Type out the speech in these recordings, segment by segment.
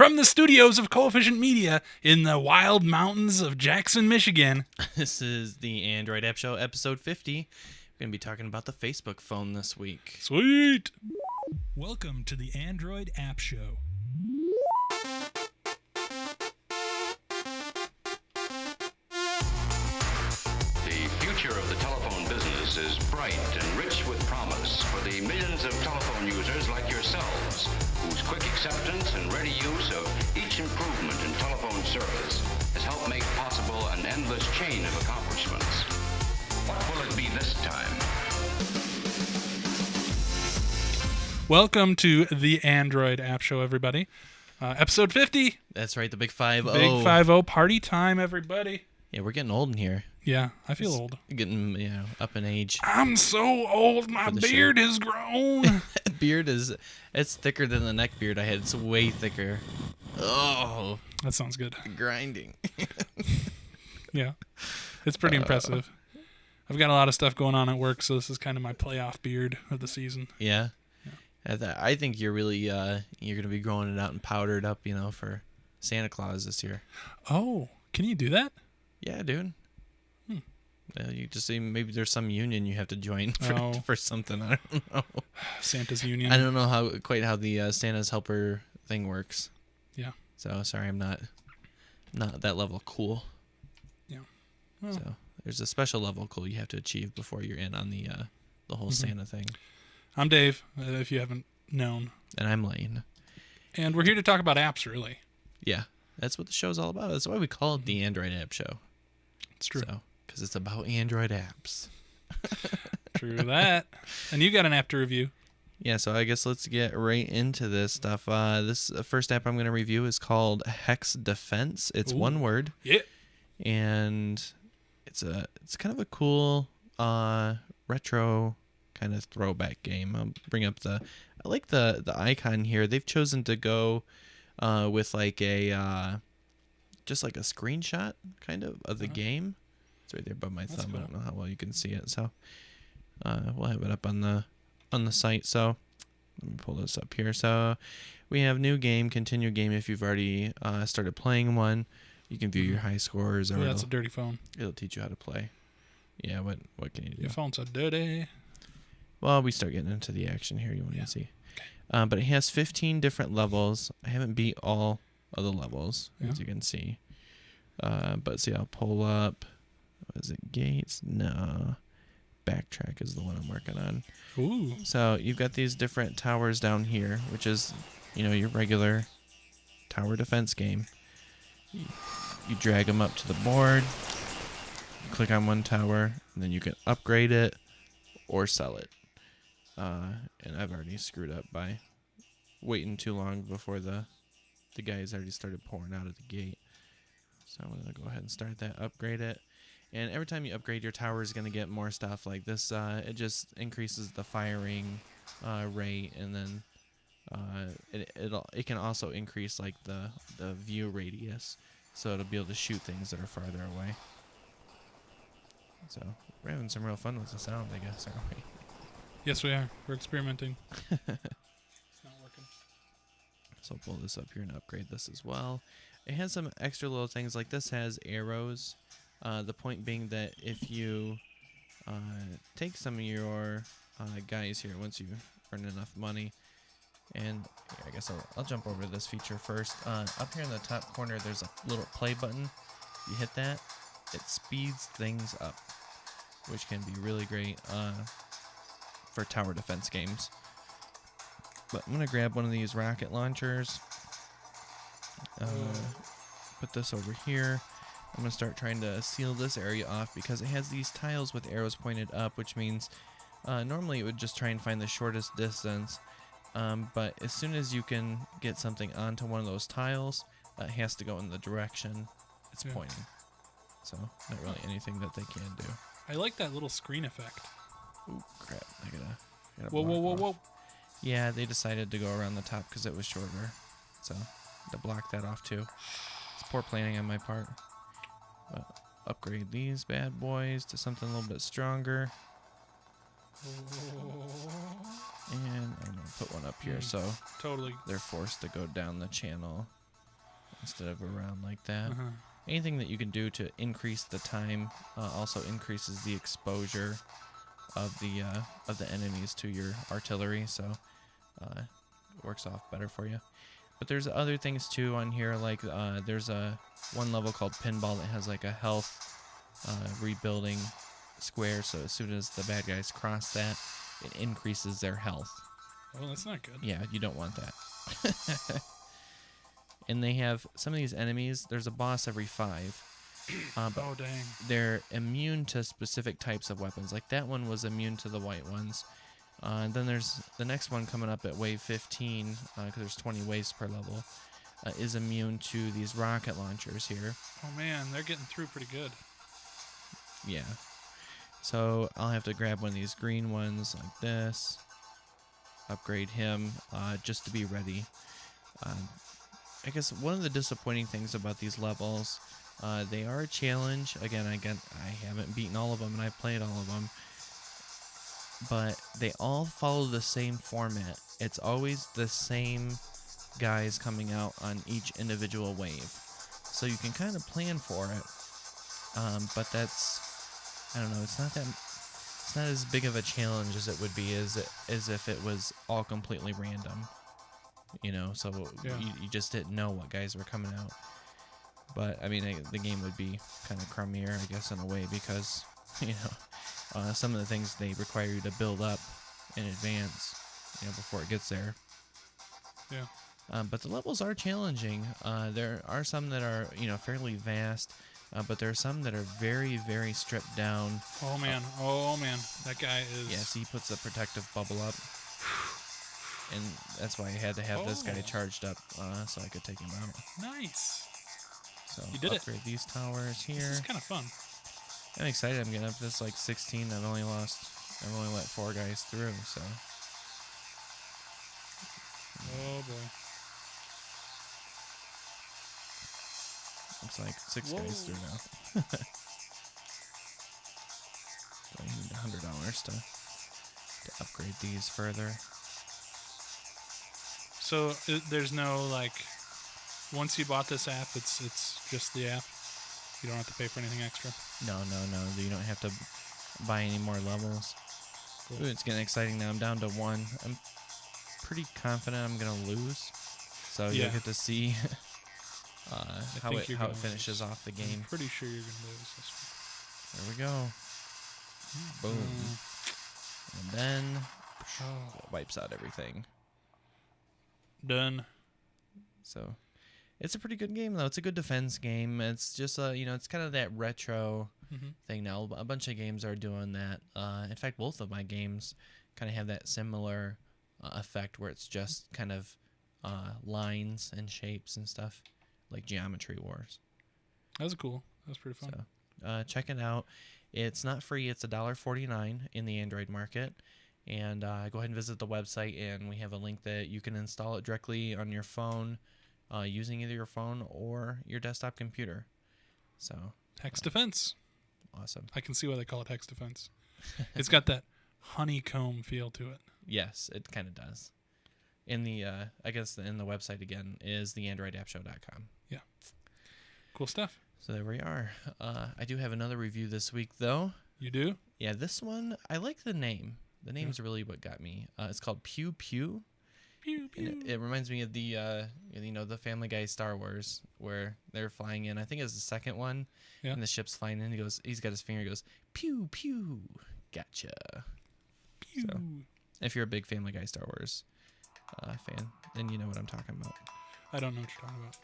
from the studios of Coefficient Media in the wild mountains of Jackson, Michigan. This is the Android App Show, episode 50. We're going to be talking about the Facebook phone this week. Sweet. Welcome to the Android App Show. The future of the telephone business is bright and rich with promise for the millions of telephone users like yourselves, whose quick acceptance and ready use of each improvement in telephone service has helped make possible an endless chain of accomplishments. What will it be this time? Welcome to the Android App Show, everybody. Episode 50. That's right, the big 5-0. Big 5-0 party time, everybody. Yeah, we're getting old in here. Yeah, I feel old. Getting, up in age. I'm so old, my For the beard show. has grown. Beard it's thicker than the neck beard I had. It's way thicker. Oh, That sounds good. grinding. Yeah, it's pretty impressive. I've got a lot of stuff going on at work, so this is kind of my playoff beard of the season. Yeah. I think you're really, you're going to be growing it out and powdered up, for Santa Claus this year. Oh, can you do that? Yeah, dude. You just see maybe there's some union you have to join Oh. for something. I don't know. Santa's Union. I don't know how the Santa's helper thing works. Yeah. So sorry, I'm not that level of cool. Yeah. Well, So there's a special level of cool you have to achieve before you're in on the whole Santa thing. I'm Dave, if you haven't known. And I'm Lane. And we're here to talk about apps, really. Yeah, that's what the show's all about. That's why we call it the Android App Show. It's true. So, because it's about Android apps. True that. And you got an app to review. Yeah, so I guess let's get right into this stuff. This first app I'm going to review is called Hex Defense. It's Ooh. one word, Yeah. and it's kind of a cool retro kind of throwback game. I'll bring up I like the icon here. They've chosen to go with like just like a screenshot kind of the game. It's right there above my thumb. cool. I don't know how well you can see it, so we'll have it up on the site. So let me pull this up here. So we have new game, continue game. If you've already started playing one, you can view your high scores, or Yeah, that's a dirty phone. it'll teach you how to play. Yeah, what can you do? Your phone's so dirty. Well, we start getting into the action here. You want to see, but it has 15 different levels. I haven't beat all of the levels, as you can see. But see, I'll pull up. What is it? Gates? No. Backtrack is the one I'm working on. Ooh. So you've got these different towers down here, which is, your regular tower defense game. You drag them up to the board, click on one tower, and then you can upgrade it or sell it. And I've already screwed up by waiting too long before the guys already started pouring out of the gate. So I'm going to go ahead and start that, upgrade it. And every time you upgrade, your tower is going to get more stuff like this. It just increases the firing rate, and then it can also increase like the view radius, so it'll be able to shoot things that are farther away. So we're having some real fun with the sound, I guess, aren't we? Yes, we are. We're experimenting. It's not working. So I'll pull this up here and upgrade this as well. It has some extra little things, like this has arrows. The point being that if you take some of your guys here, once you earn enough money, and here, I guess I'll jump over this feature first. Up here in the top corner, there's a little play button. If you hit that, it speeds things up, which can be really great for tower defense games. But I'm going to grab one of these rocket launchers. Put this over here. I'm going to start trying to seal this area off because it has these tiles with arrows pointed up, which means normally it would just try and find the shortest distance. But as soon as you can get something onto one of those tiles, it has to go in the direction it's pointing. So not really anything that they can do. I like that little screen effect. Ooh, crap. I gotta Whoa, whoa, whoa, block whoa. Yeah, they decided to go around the top because it was shorter. So to block that off too. It's poor planning on my part. But upgrade these bad boys to something a little bit stronger. And I'm going to put one up here so Totally. they're forced to go down the channel. instead of around like that. Uh-huh. Anything that you can do to increase the time also increases the exposure of the enemies to your artillery, so it works off better for you. But there's other things too on here, like there's a one level called Pinball that has like a health rebuilding square, so as soon as the bad guys cross that, it increases their health. Oh, that's not good. Yeah, you don't want that. And they have some of these enemies, there's a boss every 5. But Oh, dang. they're immune to specific types of weapons. Like that one was immune to the white ones. And then there's the next one coming up at wave 15, because there's 20 waves per level, is immune to these rocket launchers here. Oh, man, they're getting through pretty good. Yeah. So I'll have to grab one of these green ones like this, upgrade him, just to be ready. I guess one of the disappointing things about these levels, they are a challenge. Again, I haven't beaten all of them, and I've played all of them. But they all follow the same format. It's always the same guys coming out on each individual wave. So you can kind of plan for it. But that's, I don't know, it's not as big of a challenge as it would be as if it was all completely random. You know, so Yeah. you just didn't know what guys were coming out. But, I mean, the game would be kind of crummier, I guess, in a way, because, you know, some of the things they require you to build up in advance, you know, before it gets there. Yeah. But the levels are challenging. There are some that are, you know, fairly vast, but there are some that are very, very stripped down. Oh, man. That guy is... Yes, he puts a protective bubble up. And that's why I had to have this guy charged up so I could take him out. Nice. So You did it. upgrade these towers here. This is kind of fun. I'm excited. I'm getting up to this like 16. I've only let 4 guys through. So Oh, boy. looks like 6 Whoa. guys through now. So I need $100 to upgrade these further. So there's no, like, once you bought this app, it's just the app? You don't have to pay for anything extra? No. You don't have to buy any more levels. Cool. Ooh, it's getting exciting now. I'm down to 1. I'm pretty confident I'm gonna lose. So Yeah. you'll get to see how think you're it gonna finishes lose. off the I'm game. pretty sure you're going to lose this There we go. Boom. one. And then Oh. it wipes out everything. Done. So it's a pretty good game though. It's a good defense game. It's just you know, it's kind of that retro thing now. A bunch of games are doing that. In fact, both of my games kind of have that similar effect where it's just kind of lines and shapes and stuff, like Geometry Wars. That was cool. That was pretty fun. So check it out. It's not free. It's $1.49 in the Android market. And go ahead and visit the website, and we have a link that you can install it directly on your phone using either your phone or your desktop computer. So Hex Defense. awesome. I can see why they call it Hex Defense. It's got that honeycomb feel to it. Yes, it kind of does. In the I guess in the website again is theandroidappshow.com. Yeah. Cool stuff. So there we are. I do have another review this week though. You do? Yeah, this one I like the name. The name's really what got me. It's called Pew Pew. Pew, pew. And it reminds me of the the Family Guy Star Wars where they're flying in. I think it's the second one. Yeah. And the ship's flying in. He's got his finger. He goes pew pew. Gotcha. Pew. So, if you're a big Family Guy Star Wars fan, then you know what I'm talking about. I don't know what you're talking about.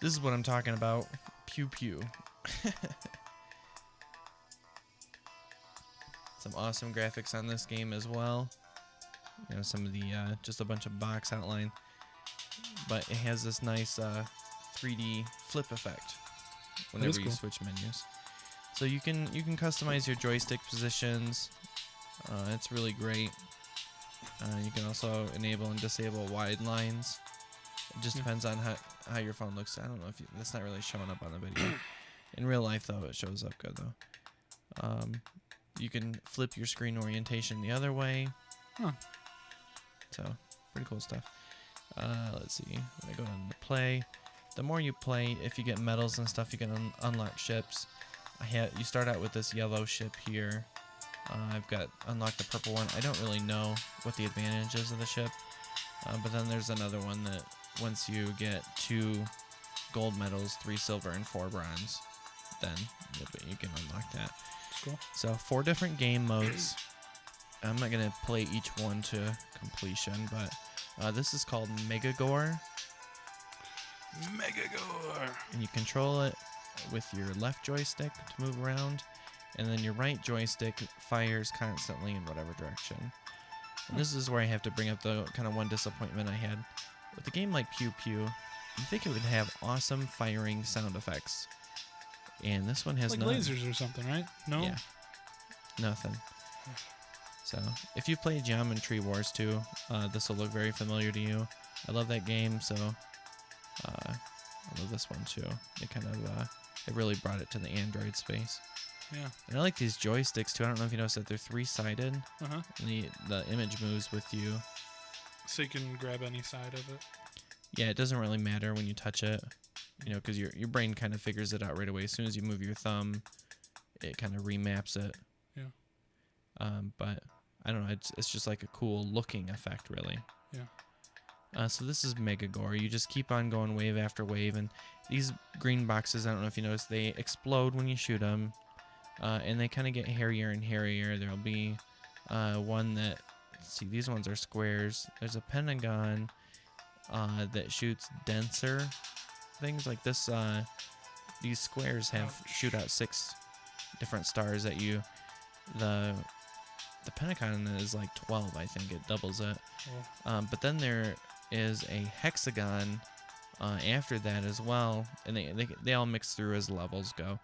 This is what I'm talking about. Pew pew. Some awesome graphics on this game as well. You know, some of the just a bunch of box outline, but it has this nice 3D flip effect whenever you cool. switch menus. So you can customize your joystick positions. It's really great. You can also enable and disable wide lines. It just depends on how your phone looks. I don't know if that's not really showing up on the video. In real life, though, it shows up good though. You can flip your screen orientation the other way. Huh. So, pretty cool stuff. Let's see. When I go down to play, the more you play, if you get medals and stuff, you can unlock ships. You start out with this yellow ship here. I've got unlocked the purple one. I don't really know what the advantage is of the ship, but then there's another one that once you get 2 gold medals, 3 silver, and 4 bronze, then you can unlock that. Cool. So 4 different game modes. I'm not gonna play each one to completion, but this is called Megagore. Megagore. And you control it with your left joystick to move around, and then your right joystick fires constantly in whatever direction. And this is where I have to bring up the kind of one disappointment I had. With a game like Pew Pew, you think it would have awesome firing sound effects. And this one has like none. lasers or something, right? No? Yeah. Nothing. So, if you play Geometry Wars 2, this will look very familiar to you. I love that game, so I love this one too. It really brought it to the Android space. Yeah. And I like these joysticks too. I don't know if you noticed that they're 3-sided. Uh-huh. And the image moves with you. So you can grab any side of it. Yeah, it doesn't really matter when you touch it, because your brain kind of figures it out right away. As soon as you move your thumb, it kind of remaps it. Yeah. But I don't know. It's just like a cool looking effect, really. Yeah. So this is Megagore. You just keep on going wave after wave, and these green boxes, I don't know if you noticed, they explode when you shoot them, and they kind of get hairier and hairier. There'll be one that, let's see, these ones are squares. There's a pentagon that shoots denser things like this. These squares shoot out 6 different stars at you. The pentagon is like 12, I think. It doubles it. Oh. But then there is a hexagon after that as well, and they all mix through as levels go.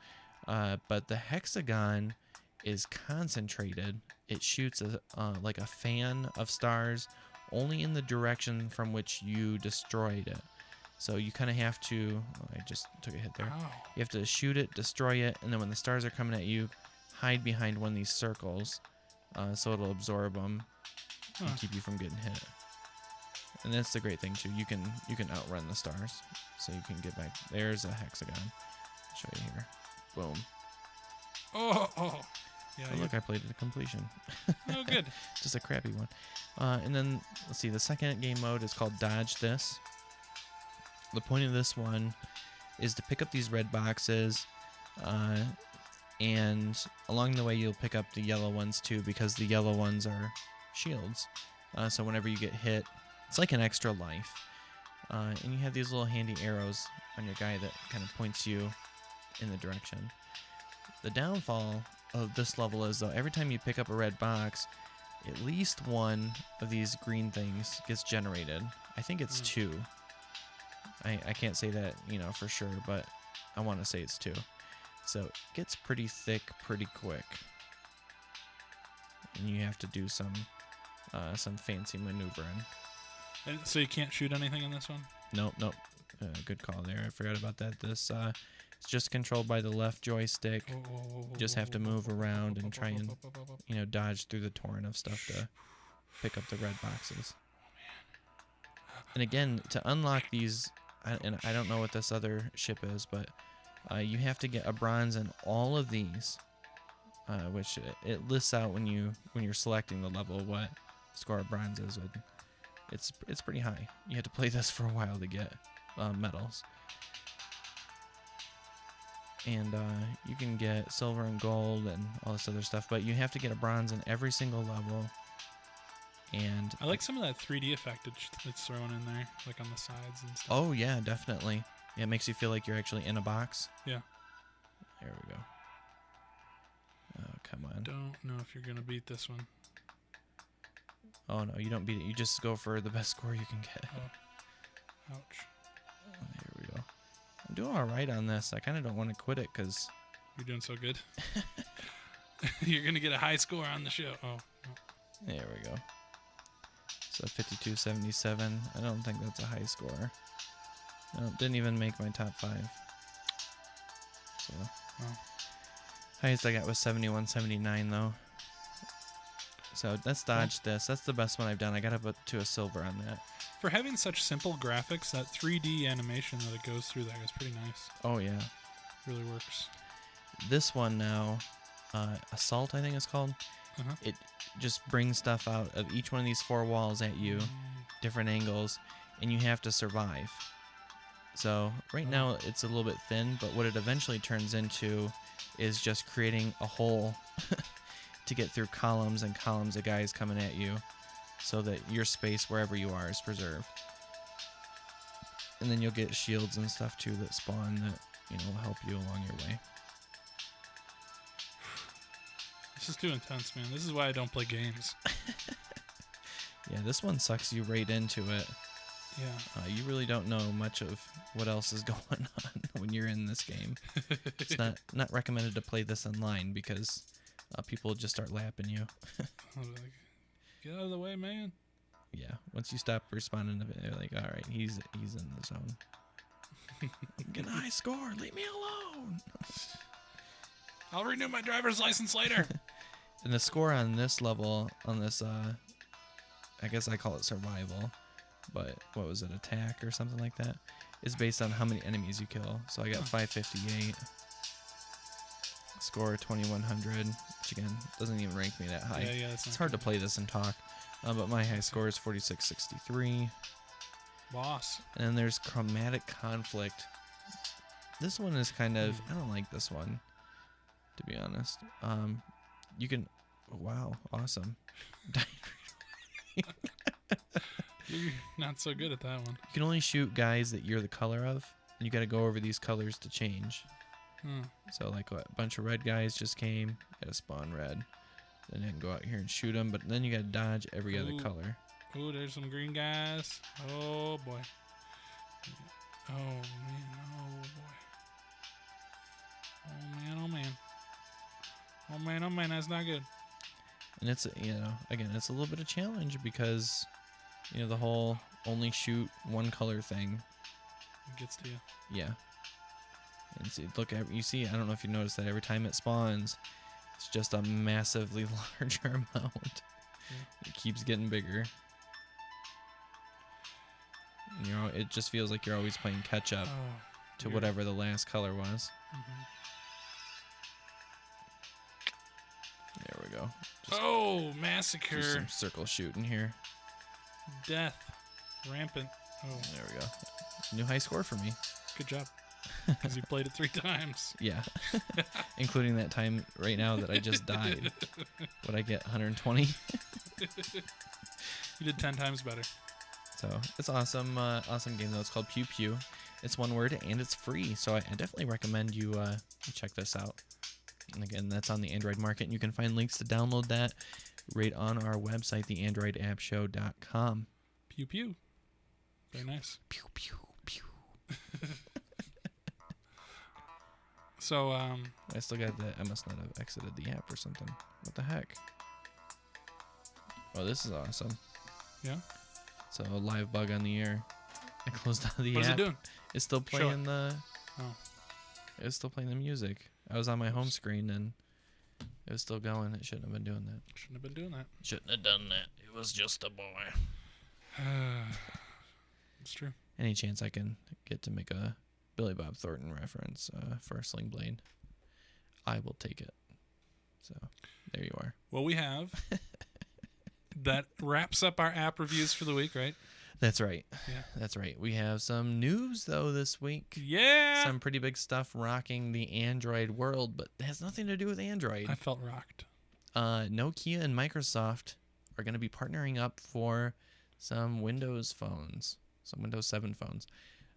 But the hexagon is concentrated. It shoots like a fan of stars only in the direction from which you destroyed it. So you kind of have to... Oh, I just took a hit there. Wow. You have to shoot it, destroy it, and then when the stars are coming at you, hide behind one of these circles so it'll absorb them and keep you from getting hit. And that's the great thing too. You can outrun the stars, so you can get back. There's a hexagon. I'll show you here. Boom. Oh. Yeah. Oh, look, I played it to completion. Oh, good. Just a crappy one. And then let's see. The second game mode is called Dodge This. The point of this one is to pick up these red boxes, and along the way you'll pick up the yellow ones too, because the yellow ones are shields. So whenever you get hit, it's like an extra life. And you have these little handy arrows on your guy that kind of points you in the direction. The downfall of this level is, though, every time you pick up a red box, at least one of these green things gets generated. I think it's 2. I can't say that, for sure, but I want to say it's 2. So it gets pretty thick pretty quick. And you have to do some fancy maneuvering. And so you can't shoot anything in this one? Nope. Good call there. I forgot about that. This it's just controlled by the left joystick. You just have to move around and try and dodge through the torrent of stuff to pick up the red boxes. And again, to unlock these, and I don't know what this other ship is, but you have to get a bronze in all of these, which it lists out when you're selecting the level what score of bronze is. It's pretty high. You have to play this for a while to get medals. And you can get silver and gold and all this other stuff, but you have to get a bronze in every single level. And I like some of that 3D effect that's thrown in there, like on the sides and stuff. Oh yeah, definitely. Yeah, it makes you feel like you're actually in a box. Yeah. There we go. Oh, come on. Don't know if you're gonna beat this one. Oh no, you don't beat it. You just go for the best score you can get. Oh. Ouch. Oh, there we go. I'm doing all right on this. I kind of don't want to quit it because You're doing so good. You're gonna get a high score on the show. Oh. there we go. So 52.77. I don't think that's a high score. No, didn't even make my top 5. So highest I got was 71.79 though. So let's dodge this. That's the best one I've done. I got up to a silver on that. For having such simple graphics, that 3D animation that it goes through there is pretty nice. Oh yeah. Really works. This one now, Assault I think it's called. Uh-huh. It just brings stuff out of each one of these 4 walls at you, different angles, and you have to survive. So right now it's a little bit thin, but what it eventually turns into is just creating a hole to get through columns and columns of guys coming at you, so that your space wherever you are is preserved. And then you'll get shields and stuff too that spawn that, you know, will help you along your way. This is too intense, man. This is why I don't play games. Yeah, this one sucks you right into it. Yeah. You really don't know much of what else is going on when you're in this game. It's not recommended to play this online because people just start lapping you. I was like, get out of the way, man. Yeah, once you stop responding to it, they're like, all right, he's in the zone. Get a high score, leave me alone. I'll renew my driver's license later. And the score on this level, on this, I guess I call it survival, but what was it, attack or something like that, is based on how many enemies you kill. So I got 558. Score 2100, which again doesn't even rank me that high. Yeah, that's It's hard to play this and talk, but my high score is 4663. Boss. And then there's chromatic conflict. This one is kind of, I don't like this one, to be honest. You can, wow, awesome. You're not so good at that one. You can only shoot guys that you're the color of, and you got to go over these colors to change. So like a bunch of red guys just came, got to spawn red. Then you can go out here and shoot them, but then you got to dodge every other color. Ooh, there's some green guys. Oh boy. Oh man. Oh boy. Oh man. Oh man. Oh man. Oh man. That's not good. And it's, you know, again, it's a little bit of challenge because, you know, the whole only shoot one color thing. It gets to you. Yeah. And see, look at, you see, I don't know if you noticed that every time it spawns, it's just a massively larger amount. Yeah. It keeps getting bigger. You know, it just feels like you're always playing catch up to whatever the last color was. Mm-hmm. There we go. Just Oh, do massacre. some circle shooting here. Death. Rampant. Oh, There we go. New high score for me. good job. Because you played it 3 times. Yeah. Including that time right now that I just died. Would I get 120? You did 10 times better. So it's awesome. Awesome game though. It's called Pew Pew. It's one word and it's free. So I definitely recommend you check this out. And again, that's on the Android market. And you can find links to download that right on our website, theandroidappshow.com. Pew pew. Very nice. Pew pew pew. So, I still got that. I must not have exited the app or something. What the heck? Oh, this is awesome. yeah. So a live bug on the air. I closed out the What is app. it doing? It's still Show playing the. Oh. It was still playing the music. I was on my home screen and it was still going. It shouldn't have been doing that. Shouldn't have been doing that. Shouldn't have done that. It was just a boy. It's true. Any chance I can get to make a Billy Bob Thornton reference for Sling Blade, I will take it. So there you are. Well, we have. That wraps up our app reviews for the week, right? That's right. Yeah. That's right. We have some news though this week. Yeah. Some pretty big stuff rocking the Android world, but it has nothing to do with Android. I felt rocked. Nokia and Microsoft are going to be partnering up for some Windows phones, some Windows 7 phones.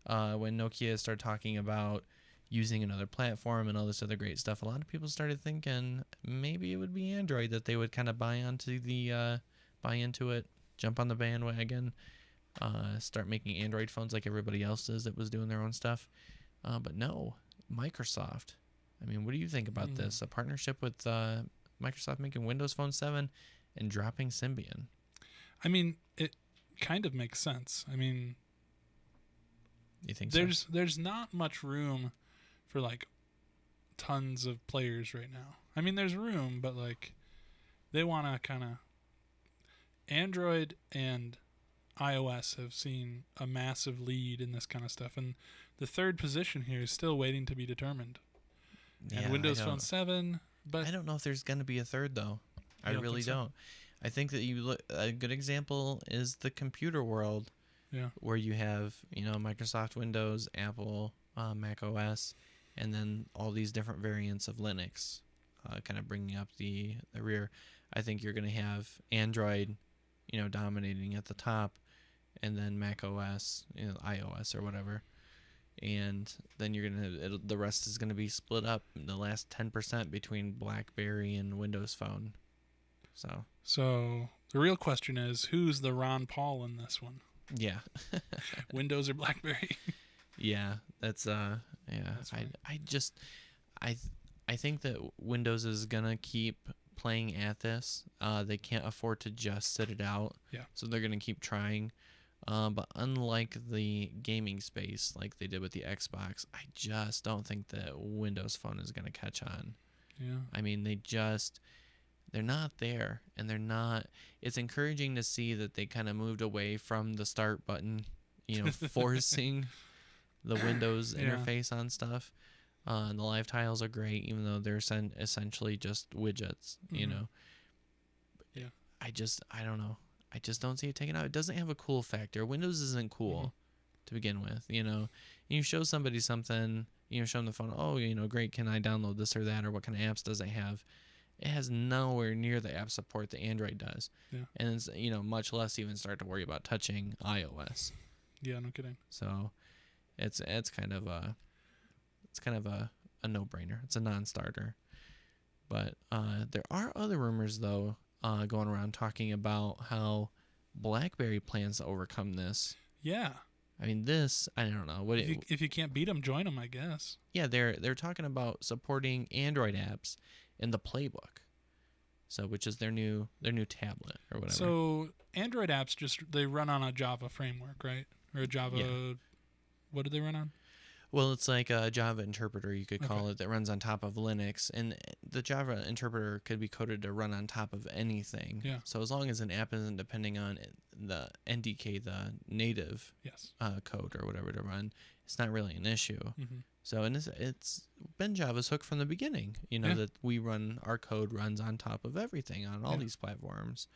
When Nokia started talking about using another platform and all this other great stuff, a lot of people started thinking maybe it would be Android that they would kind of buy into it, jump on the bandwagon, start making Android phones like everybody else is that was doing their own stuff. But no, Microsoft. I mean, what do you think about this? A partnership with Microsoft making Windows Phone 7 and dropping Symbian. I mean, it kind of makes sense. I mean, You think so? there's not much room for like tons of players right now. I mean, there's room, but like they want to kind of Android and iOS have seen a massive lead in this kind of stuff, and the third position here is still waiting to be determined. And Yeah, Windows Phone 7, but I don't know if there's going to be a third though. I don't really think so? don't. I think that you look, a good example is the computer world, yeah, where you have Microsoft Windows, Apple, Mac OS, and then all these different variants of Linux, kind of bringing up the rear. I think you're going to have Android, dominating at the top, and then Mac OS, iOS or whatever. And then the rest is going to be split up in the last 10% between BlackBerry and Windows Phone. So the real question is, who's the Ron Paul in this one? yeah, Windows or BlackBerry? yeah, that's yeah. That's fine. I think that Windows is gonna keep playing at this. They can't afford to just sit it out. Yeah. So they're gonna keep trying. But unlike the gaming space, like they did with the Xbox, I just don't think that Windows Phone is gonna catch on. Yeah. I mean, they're not there, and they're not. It's encouraging to see that they kind of moved away from the start button, forcing the Windows Yeah. interface on stuff. And the live tiles are great, even though they're essentially just widgets, Yeah. I don't know. I just don't see it taken out. It doesn't have a cool factor. Windows isn't cool to begin with, You show somebody something, show them the phone, oh, great, can I download this or that, or what kind of apps does it have? It has nowhere near the app support that Android does. Yeah. And it's, much less even start to worry about touching iOS. Yeah, no kidding. So it's kind of a no-brainer. It's a non-starter. But there are other rumors though going around talking about how BlackBerry plans to overcome this. Yeah. I mean, I don't know. If you can't beat them, join them, I guess. Yeah, they're talking about supporting Android apps in the Playbook. So, which is their new tablet or whatever. So Android apps they run on a Java framework, right? Or a Java. Yeah. What do they run on? Well, it's like a Java interpreter, you could call it, that runs on top of Linux. And the Java interpreter could be coded to run on top of anything. Yeah. So as long as an app isn't depending on the NDK, the native Yes. code or whatever to run, it's not really an issue. Mm-hmm. So and it's been Java's hook from the beginning, that our code runs on top of everything on all these platforms.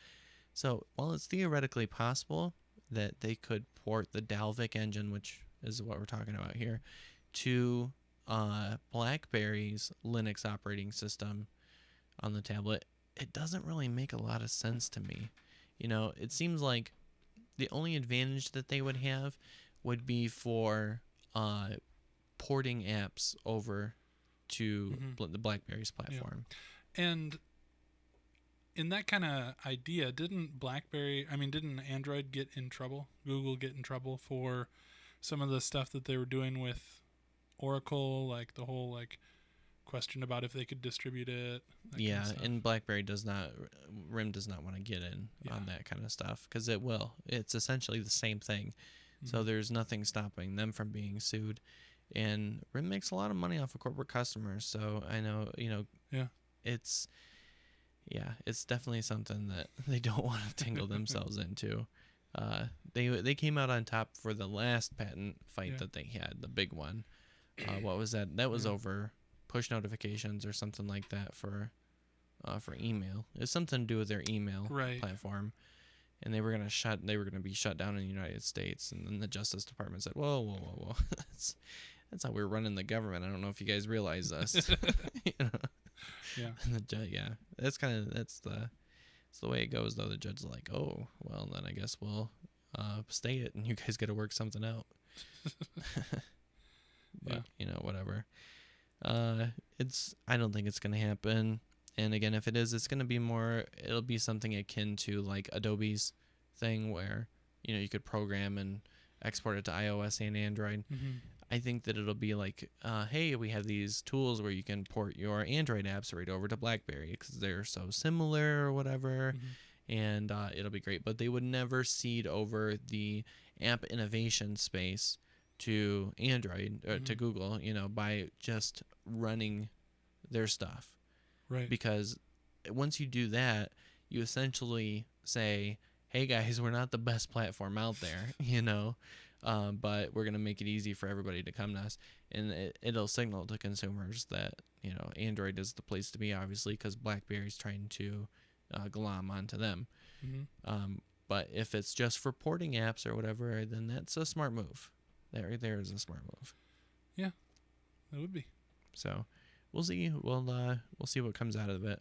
So while it's theoretically possible that they could port the Dalvik engine, which is what we're talking about here, to BlackBerry's Linux operating system on the tablet, it doesn't really make a lot of sense to me. It seems like the only advantage that they would have would be for porting apps over to the BlackBerry's platform. Yeah. And in that kind of idea, didn't Android get in trouble? Google get in trouble for some of the stuff that they were doing with Oracle, like the whole question about if they could distribute it. Yeah, and BlackBerry RIM does not want to get in on that kind of stuff because it will. It's essentially the same thing. Mm-hmm. So there's nothing stopping them from being sued. And RIM makes a lot of money off of corporate customers. So I know, it's definitely something that they don't want to tangle themselves into. They came out on top for the last patent fight that they had, the big one. What was that? That was over push notifications or something like that for email. It's something to do with their email platform. And they were gonna be shut down in the United States. And then the Justice Department said, "Whoa. That's how we're running the government. I don't know if you guys realize this." Yeah. And that's the way it goes though. The judge is like, "Oh, well, then I guess we'll stay it, and you guys got to work something out." But whatever. I don't think it's gonna happen. And again, if it is, it'll be something akin to like Adobe's thing where you could program and export it to iOS and Android. Mm-hmm. I think that it'll be like, hey, we have these tools where you can port your Android apps right over to BlackBerry because they're so similar or whatever. Mm-hmm. And it'll be great. But they would never cede over the app innovation space to Android or to Google, by just running their stuff. Right. Because once you do that, you essentially say, hey guys, we're not the best platform out there, but we're gonna make it easy for everybody to come to us, and it'll signal to consumers that Android is the place to be, obviously, because BlackBerry's trying to glom onto them. Mm-hmm. But if it's just for porting apps or whatever, then that's a smart move. That right there is a smart move. Yeah, that would be. So we'll see. We'll see what comes out of it.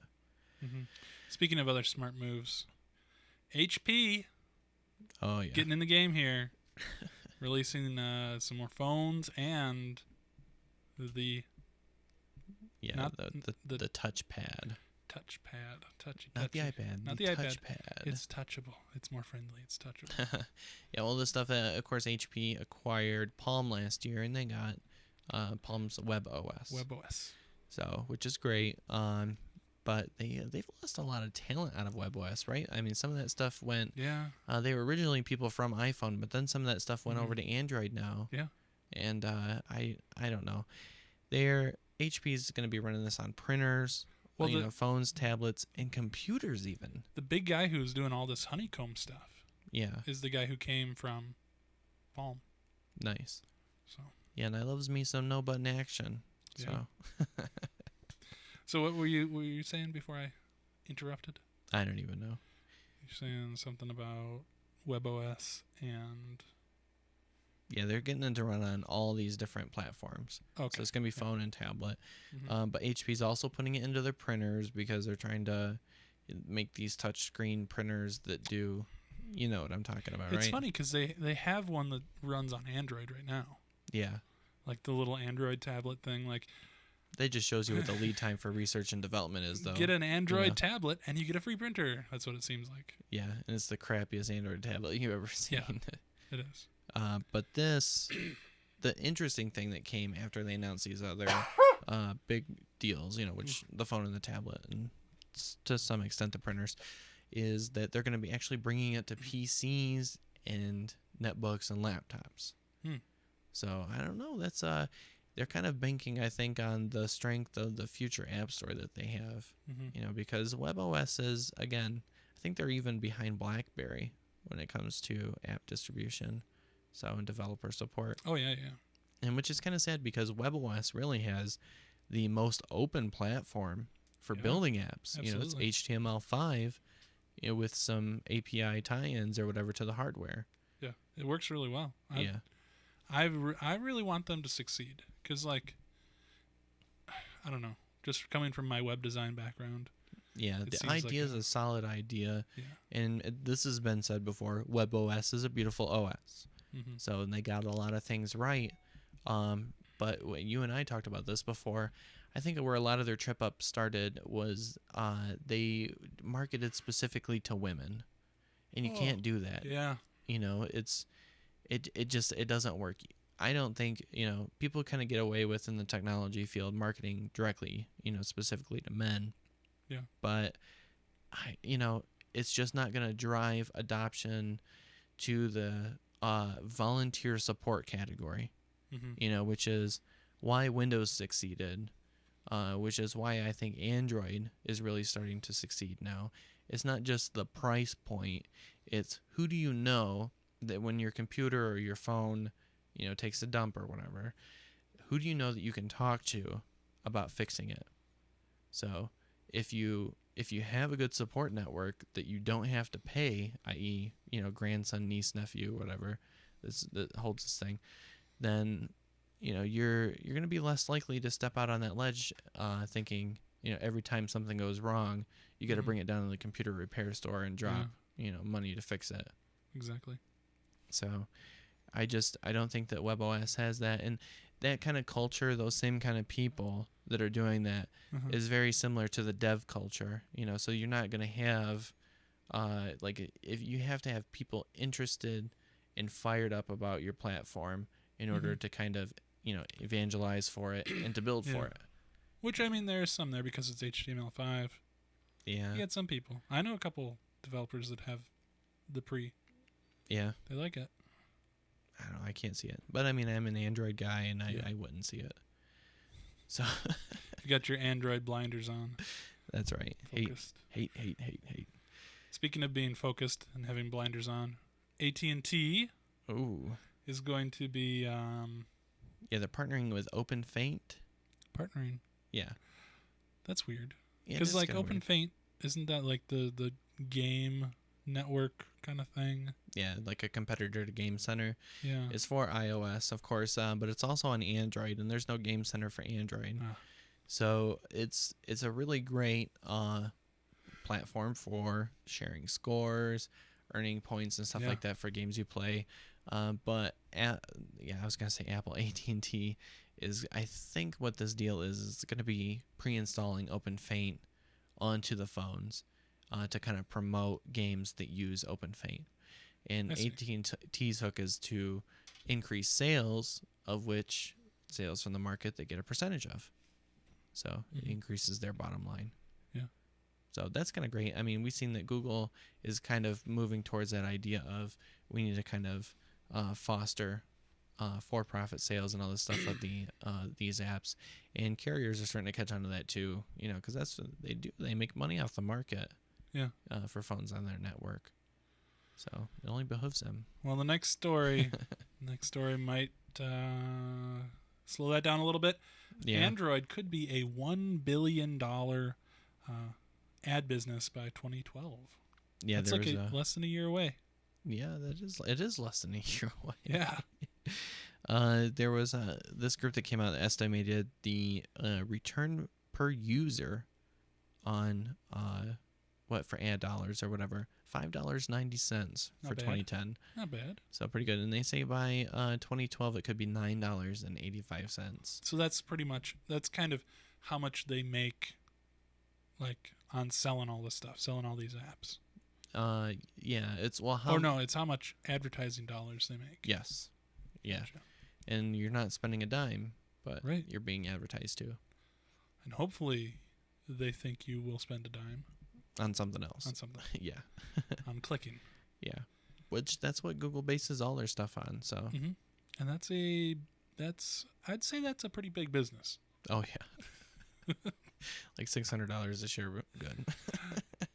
Mm-hmm. Speaking of other smart moves, HP Oh yeah, getting in the game here, releasing some more phones and the not the touchpad, not the iPad, not the the iPad. touchpad. It's touchable. It's more friendly. It's touchable. Yeah, well, the stuff that, of course, HP acquired Palm last year, and they got Palm's WebOS. WebOS. So, which is great. But they've lost a lot of talent out of WebOS, right? I mean, some of that stuff went. Yeah. They were originally people from iPhone, but then some of that stuff went over to Android now. Yeah. And I don't know. HP is going to be running this on printers, phones, tablets, and computers even. The big guy who's doing all this honeycomb stuff. Yeah. Is the guy who came from Palm. Nice. So. Yeah, and I loves me some no button action. Yeah. So. So what were you saying before I interrupted? I don't even know. You're saying something about WebOS and. Yeah, they're getting it to run on all these different platforms. Okay. So it's going to be phone and tablet. Mm-hmm. But HP's also putting it into their printers because they're trying to make these touchscreen printers that do, you know what I'm talking about, right? It's funny because they have one that runs on Android right now. Yeah. Like the little Android tablet thing. Like, they just shows you what the lead time for research and development is, though. get an Android tablet and you get a free printer. That's what it seems like. Yeah, and it's the crappiest Android tablet you've ever seen. Yeah, it is. But the interesting thing that came after they announced these other big deals, which the phone and the tablet, and to some extent the printers, is that they're going to be actually bringing it to PCs and netbooks and laptops. So I don't know. That's they're kind of banking, I think, on the strength of the future app store that they have. Because WebOS is, again, I think they're even behind BlackBerry when it comes to app distribution. So, and developer support. Oh, yeah. And which is kind of sad because WebOS really has the most open platform for building apps. Absolutely. It's HTML5 with some API tie-ins or whatever to the hardware. Yeah, it works really well. I really want them to succeed because, I don't know, just coming from my web design background. Yeah, the idea is a solid idea. Yeah. And this has been said before, WebOS is a beautiful OS. Mm-hmm. So they got a lot of things right. But you and I talked about this before. I think where a lot of their trip up started was they marketed specifically to women. And you can't do that. Yeah. It doesn't work. I don't think, people kind of get away with in the technology field marketing directly, specifically to men. Yeah. But it's just not going to drive adoption to the volunteer support category, which is why Windows succeeded, which is why I think Android is really starting to succeed now. It's not just the price point. It's who do you know that when your computer or your phone, takes a dump or whatever, who do you know that you can talk to about fixing it? So if you have a good support network that you don't have to pay, i.e., grandson, niece, nephew, whatever, that holds this thing, then you're going to be less likely to step out on that ledge, thinking every time something goes wrong, you got to bring it down to the computer repair store and drop money to fix it. Exactly. So, I don't think that WebOS has that, and that kind of culture, those same kind of people that are doing that is very similar to the dev culture, so you're not going to have, if you have to have people interested and fired up about your platform in order to kind of, evangelize for it and to build for it. Which, I mean, there's some there because it's HTML5. Yeah. You get some people. I know a couple developers that have the pre. Yeah. They like it. I don't know. I can't see it. But, I mean, I'm an Android guy, and I wouldn't see it. So. You got your Android blinders on. That's right. Focused. Hate. Speaking of being focused and having blinders on, AT&T Ooh. is going to be Yeah, they're partnering with OpenFaint. partnering. Yeah. That's weird. Yeah, it Because is like kinda weird. OpenFaint, isn't that like the game network kind of thing? Yeah, like a competitor to Game Center. Yeah. It's for iOS, of course, but it's also on Android, and there's no Game Center for Android. Ah. So it's a really great platform for sharing scores, earning points, and stuff Yeah. like that for games you play. But I was gonna say Apple AT&T is, I think what this deal is going to be pre-installing OpenFaint onto the phones to kind of promote games that use OpenFaint. And I see. AT&T's hook is to increase sales, of which sales from the market they get a percentage of. So it Mhm. increases their bottom line. Yeah. So that's kind of great. I mean, we've seen that Google is kind of moving towards that idea of we need to kind of foster for-profit sales and all this stuff of these apps, and carriers are starting to catch on to that too. You know, because that's what they do. They make money off the market. Yeah. For phones on their network. So it only behooves them. Well, the next story might slow that down a little bit. Yeah. Android could be a $1 billion ad business by 2012. Yeah, That's there like was less than a year away. Yeah, it is less than a year away. Yeah. There was this group that came out that estimated the return per user on for ad dollars or whatever, $5.90 Not for bad. 2010. Not bad. So pretty good. And they say by 2012 it could be $9.85. So that's kind of how much they make, like, on selling all this stuff, selling all these apps. Yeah, it's It's how much advertising dollars they make. Yes. Yeah. Gotcha. And you're not spending a dime, but Right. you're being advertised to And hopefully they think you will spend a dime on something else. on something, Yeah. on clicking. Yeah. Which that's what Google bases all their stuff on. So, Mm-hmm. And I'd say that's a pretty big business. oh yeah. Like $600 a share, good.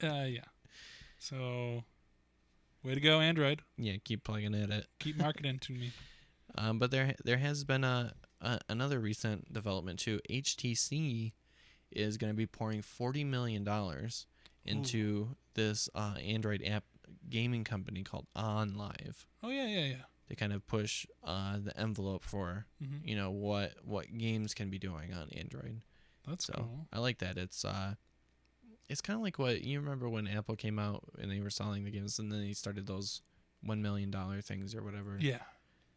Yeah. So, way to go, Android. Yeah, keep plugging at it. Keep marketing to me. But there has been another recent development too. HTC is going to be pouring $40 million into this Android app gaming company called OnLive. Oh, yeah. They kind of push the envelope for Mm-hmm. what games can be doing on Android. That's So cool. I like that. It's kind of like what you remember when Apple came out and they were selling the games, and then they started those $1 million things or whatever. Yeah.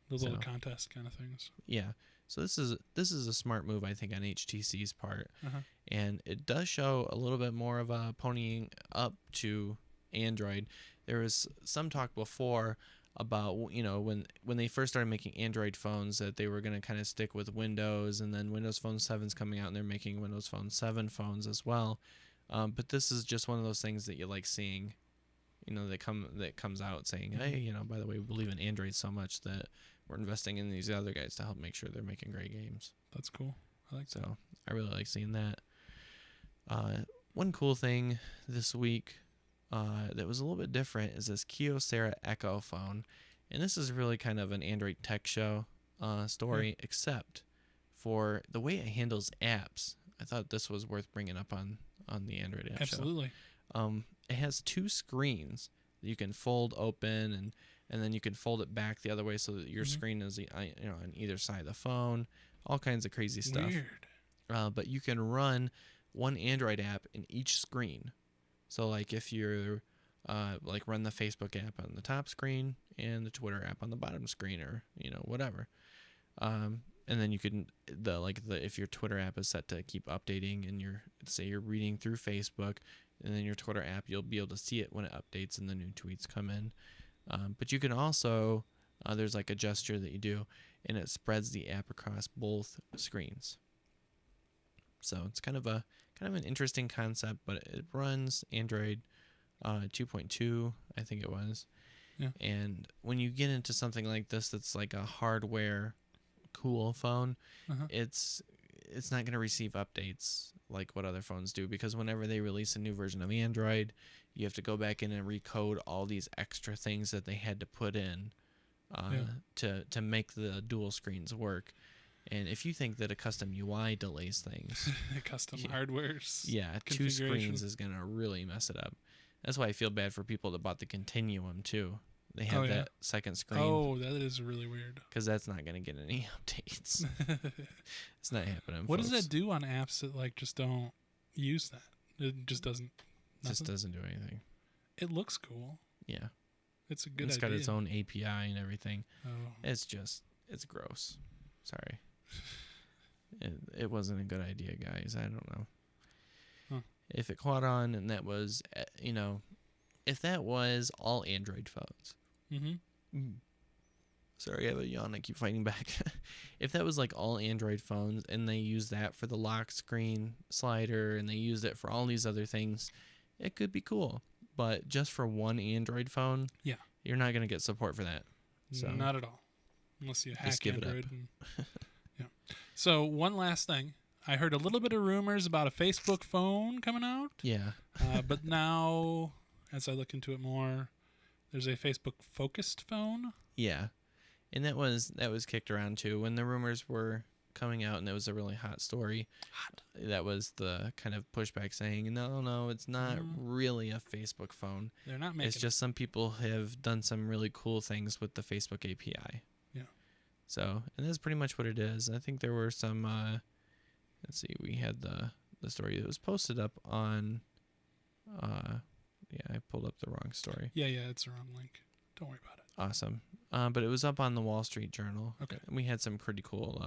Those little So- contest kind of things. Yeah. So this is a smart move, I think, on HTC's part, Uh-huh. and it does show a little bit more of a ponying up to Android. There was some talk before about when they first started making Android phones that they were going to kind of stick with Windows, and then Windows Phone 7's coming out and they're making Windows Phone 7 phones as well. But this is just one of those things that you like seeing, that comes out saying, hey, by the way, we believe in Android so much that we're investing in these other guys to help make sure they're making great games. That's cool. I like that. So I really like seeing that. One cool thing this week that was a little bit different is this Kyocera Echo phone. And this is really kind of an Android tech show story, except for the way it handles apps. I thought this was worth bringing up on the Android app Absolutely. show. It has two screens that you can fold open, and then you can fold it back the other way so that your screen is on either side of the phone. All kinds of crazy stuff. Weird. But you can run one Android app in each screen. So like if you're run the Facebook app on the top screen and the Twitter app on the bottom screen, or whatever. And then you can if your Twitter app is set to keep updating, and you're reading through Facebook, and then your Twitter app, you'll be able to see it when it updates and the new tweets come in. But you can also there's like a gesture that you do, and it spreads the app across both screens. So it's kind of an interesting concept, but it runs Android 2.2, I think it was. Yeah. And when you get into something like this, that's like a hardware cool phone, Uh-huh. it's it's not going to receive updates like what other phones do, because whenever they release a new version of Android, you have to go back in and recode all these extra things that they had to put in to make the dual screens work. And if you think that a custom UI delays things, Custom hardware's 2 screens is going to really mess it up. That's why I feel bad for people that bought the Continuum too. They have that second screen. Oh, that is really weird. Because that's not going to get any updates. It's not happening. What folks. does that do on apps that like just don't use that? It just doesn't. Just doesn't do anything. It looks cool. Yeah. It's a good It's idea. got its own API and everything. Oh. It's gross. Sorry. It wasn't a good idea, guys. I don't know. Huh. If it caught on and that was, if that was all Android phones. Mm-hmm. Sorry, I have a yawn. I keep fighting back. If that was like all Android phones and they use that for the lock screen slider and they used it for all these other things, it could be cool. But just for one Android phone, you're not going to get support for that. So Not at all. Unless you hack just give Android. it up. And, So one last thing. I heard a little bit of rumors about a Facebook phone coming out. Yeah. But now, as I look into it more, there's a Facebook-focused phone. Yeah. And that was kicked around too when the rumors were coming out, and it was a really hot story. That was the kind of pushback saying, no, it's not really a Facebook phone. They're not making It's just some people have done some really cool things with the Facebook API. Yeah. So, and that's pretty much what it is. I think there were some, let's see, we had the story that was posted up on, I pulled up the wrong story. Yeah, it's the wrong link. Don't worry about it. Awesome. But it was up on the Wall Street Journal. Okay. And we had some pretty cool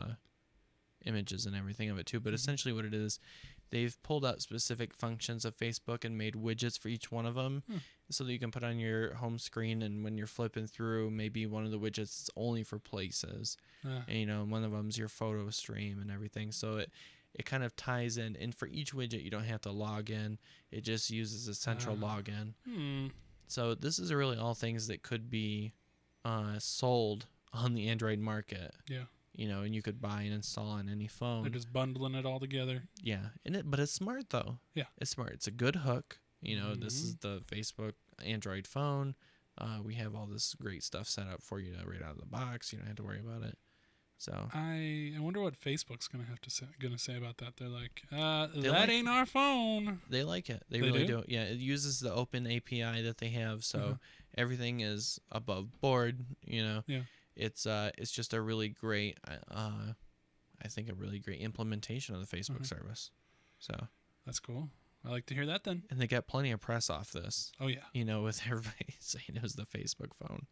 images and everything of it too. But essentially what it is, they've pulled out specific functions of Facebook and made widgets for each one of them so that you can put on your home screen, and when you're flipping through, maybe one of the widgets is only for places. And, one of them's your photo stream and everything. So it kind of ties in. And for each widget, you don't have to log in. It just uses a central login. So this is really all things that could be sold on the Android market. Yeah. And you could buy and install on any phone. They're just bundling it all together. Yeah. But it's smart though. Yeah. It's smart. It's a good hook. This is the Facebook Android phone. We have all this great stuff set up for you right out of the box. You don't have to worry about it. So I wonder what Facebook's gonna say about that. They're like, that ain't our phone. They like it. They do? really do. Yeah, it uses the open API that they have, so everything is above board. Yeah. It's just a really great, I think a really great implementation of the Facebook service. So that's cool. I like to hear that then. And they got plenty of press off this. Oh yeah. With everybody saying it was the Facebook phone.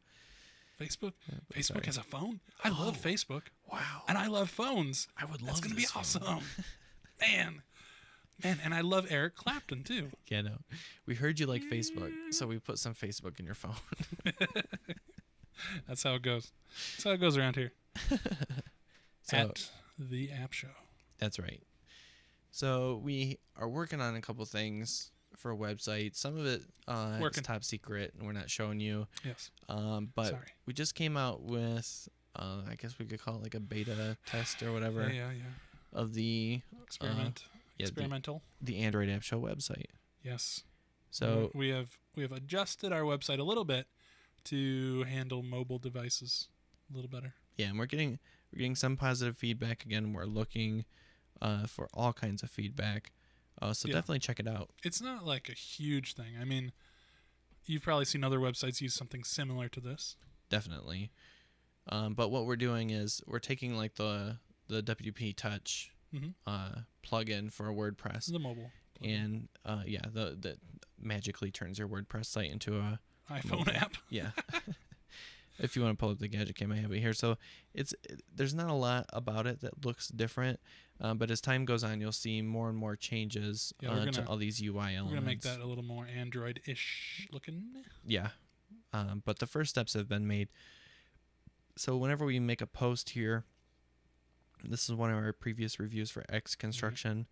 Facebook? Facebook has a phone? I love Facebook. Wow. And I love phones. I would love That's going to be this phone. awesome. Man, and I love Eric Clapton too. Yeah, no. We heard you like Facebook, so we put some Facebook in your phone. That's how it goes. That's how it goes around here. So, at the App Show. That's right. So we are working on a couple things for a website. Some of it is top secret, and we're not showing you. Yes. But Sorry. we just came out with, I guess we could call it like a beta test or whatever. Yeah. Of the Experimental. The Android App Show website. Yes. So we have adjusted our website a little bit to handle mobile devices a little better. Yeah, and we're getting some positive feedback. Again, we're looking for all kinds of feedback. So definitely check it out. It's not like a huge thing. I mean, you've probably seen other websites use something similar to this. Definitely. But what we're doing is we're taking like the WP Touch plugin for WordPress. The mobile. And that magically turns your WordPress site into a iPhone app. Yeah. If you want to pull up the Gadget Cam, I have it here. So there's not a lot about it that looks different, but as time goes on, you'll see more and more changes to all these UI elements. We're gonna make that a little more Android-ish looking. Yeah, but the first steps have been made. So whenever we make a post here, this is one of our previous reviews for X Construction.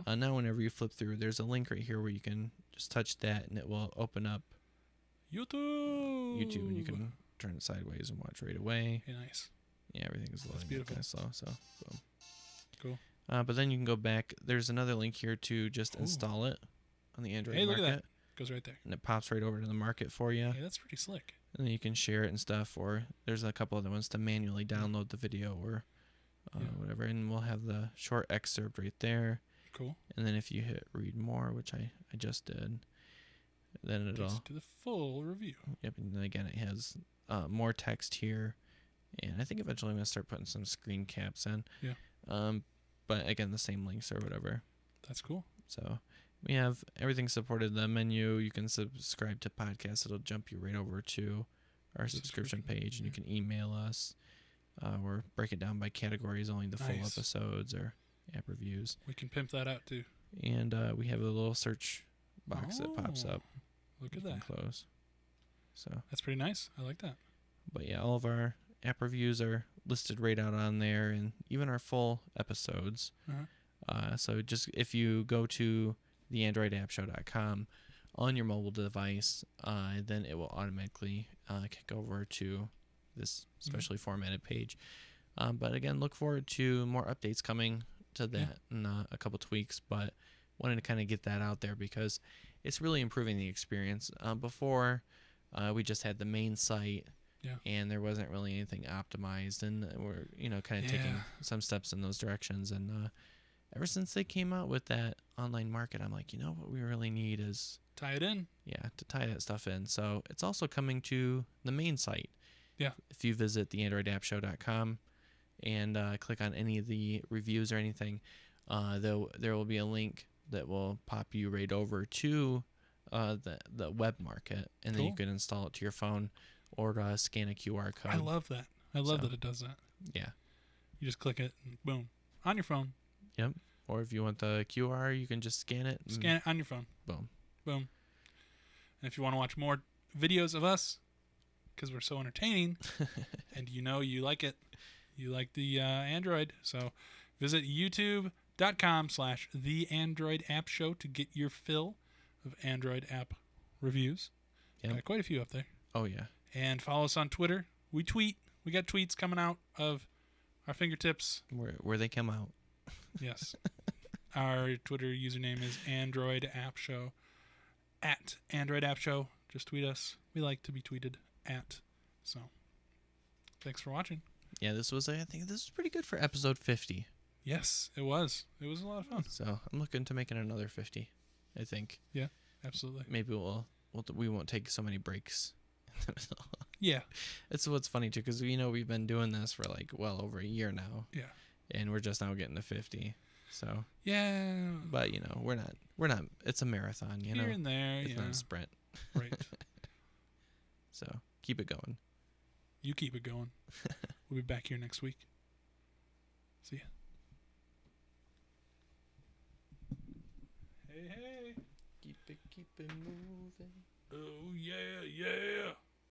Now whenever you flip through, there's a link right here where you can just touch that, and it will open up YouTube, and you can turn it sideways and watch right away. Yeah, nice. Yeah, everything is loading. beautiful. Kind of slow, so boom. Cool. But then you can go back. There's another link here to just Ooh. install it on the Android Hey, look market. at that. Goes right there. And it pops right over to the market for you. Hey, that's pretty slick. And then you can share it and stuff. Or there's a couple other ones to manually download the video or whatever. And we'll have the short excerpt right there. Cool. And then if you hit read more, which I just did, then Takes it'll... to the full review. Yep, and then again, it has more text here. And I think eventually I'm going to start putting some screen caps in. Yeah. But again, the same links or whatever. That's cool. So we have everything supported. The menu, you can subscribe to podcasts. It'll jump you right over to our subscription page, and you can email us or break it down by categories, only the full Nice. episodes or app reviews. We can pimp that out too. And we have a little search box that pops Oh, up. Look You at can that. close. So, That's pretty nice. I like that. but yeah, all of our app reviews are listed right out on there, and even our full episodes. So just if you go to theandroidappshow.com on your mobile device, then it will automatically kick over to this specially formatted page. But again, look forward to more updates coming to that in a couple tweaks, but wanted to kind of get that out there because it's really improving the experience. Before, we just had the main site, and there wasn't really anything optimized, and we're kind of taking some steps in those directions. And ever since they came out with that online market, I'm like, what we really need is Tie it in. to tie that stuff in. So it's also coming to the main site. Yeah. If you visit theandroidappshow.com and click on any of the reviews or anything, there will be a link that will pop you right over to the web market, and then you Cool. can install it to your phone or scan a QR code. I love that. I love So- that it does that. Yeah. You just click it and boom. On your phone. Yep. Or if you want the QR, you can just scan it. And Scan it on your phone. Boom. Boom. And if you want to watch more videos of us, because we're so entertaining, and you like it, you like the Android, so visit youtube.com/theandroidappshow to get your fill of Android app reviews. Yep. Got quite a few up there. Oh, yeah. And follow us on Twitter. We tweet. We got tweets coming out of our fingertips. Where they come out. Yes. Our Twitter username is Android App Show. At Android App Show. Just tweet us. We like to be tweeted at. So, thanks for watching. Yeah, I think this was pretty good for episode 50. Yes, it was. It was a lot of fun. So I'm looking to making another 50. I think Yeah, absolutely. maybe we won't take so many breaks. Yeah. It's what's funny too, because we've been doing this for like well over a year now. Yeah. And we're just now getting to 50. So, Yeah. but we're not. It's a marathon. Here and there. It's Yeah. not a sprint. Right. So keep it going. You keep it going. We'll be back here next week. See ya. Hey, hey. Keep it moving. Oh, yeah, yeah.